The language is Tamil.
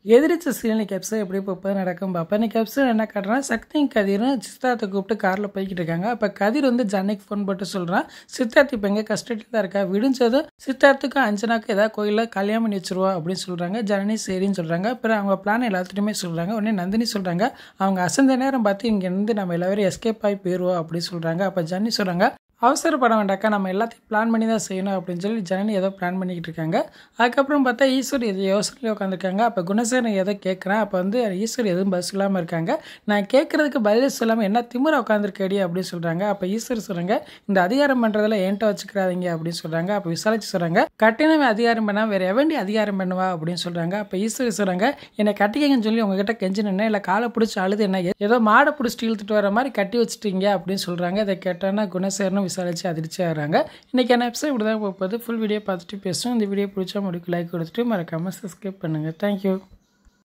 எதிரிச்ச இன்னைக்கு எபிசோட் எப்படி போப்போ நடக்கும் பார்ப்பேன். இன்னைக்கு எபிசோட் என்ன காட்டுறான், சக்தியும் கதிரும் சித்தார்த்தை கூப்பிட்டு காரில் போய்கிட்டு இருக்காங்க. அப்போ கதிர் வந்து ஜன்னைக்கு ஃபோன் போட்டு சொல்கிறான், சித்தார்த்து இப்போ எங்கே கஷ்டத்தில் தான் இருக்கா, விடிஞ்சதும் சித்தார்த்துக்கும் அஞ்சனாக்கும் ஏதாவது கோயிலில் கல்யாணம் பண்ணி வச்சுருவா அப்படின்னு சொல்கிறாங்க. ஜனனி சரின்னு சொல்கிறாங்க. அப்புறம் அவங்க பிளான் எல்லாத்துட்டையுமே சொல்கிறாங்க. உடனே நந்தினி சொல்கிறாங்க, அவங்க அசந்த நேரம் பார்த்து இங்கேருந்து நம்ம எல்லாரும் எஸ்கேப் ஆகி போயிடுவோம் அப்படின்னு சொல்கிறாங்க. அப்போ ஜனனி சொல்கிறாங்க, அவசரப்பட வேண்டாக்கா, நம்ம எல்லாத்தையும் பிளான் பண்ணி தான் செய்யணும் அப்படின்னு சொல்லி ஜனனி ஏதோ பிளான் பண்ணிக்கிட்டு இருக்காங்க. அதுக்கப்புறம் பார்த்தா ஈஸ்வர் எது யோசனையில் உட்காந்துருக்காங்க. அப்போ குணசேகரன் ஏதோ கேட்குறேன். அப்போ வந்து ஈஸ்வர் எதுவும் பதில் சொல்லாமல் இருக்காங்க. நான் கேட்குறதுக்கு பதில் சொல்லாமல் என்ன திமிர உட்காந்துருக்கேடி அப்படின்னு சொல்கிறாங்க. அப்போ ஈஸ்வர் சொல்கிறாங்க, இந்த அதிகாரம் பண்ணுறதுல என்கிட்ட வச்சுக்கிறாதீங்க அப்படின்னு சொல்கிறாங்க. அப்போ விசாரிச்சு சொல்கிறாங்க, கட்டினவே அதிகாரம் பண்ணால் வேறு எவண்டி அதிகாரம் பண்ணுவா அப்படின்னு சொல்கிறாங்க. அப்போ ஈஸ்வர் சொல்கிறாங்க, என்னை கட்டிக்கங்கன்னு சொல்லி உங்ககிட்ட கெஞ்சினேன், இல்லை காலை பிடிச்சி அழுது என்ன ஏதோ மாடை பிடிச்சிட்டு இழுத்துட்டு வர மாதிரி கட்டி வச்சுட்டீங்க அப்படின்னு சொல்கிறாங்க. இதை கேட்டோன்னா குணசேகரனும் விசாரிச்சு அதிர்ச்சி ஆகிறாங்க. இன்றைக்கான எபிசோட் இப்படி தான் போகுது. ஃபுல் வீடியோ பார்த்துட்டு பேசுவோம். இந்த வீடியோ பிடிச்சா முடிக்கு லைக் கொடுத்துட்டு மறக்காமல் சப்ஸ்கிரைப் பண்ணுங்கள். தேங்க்யூ.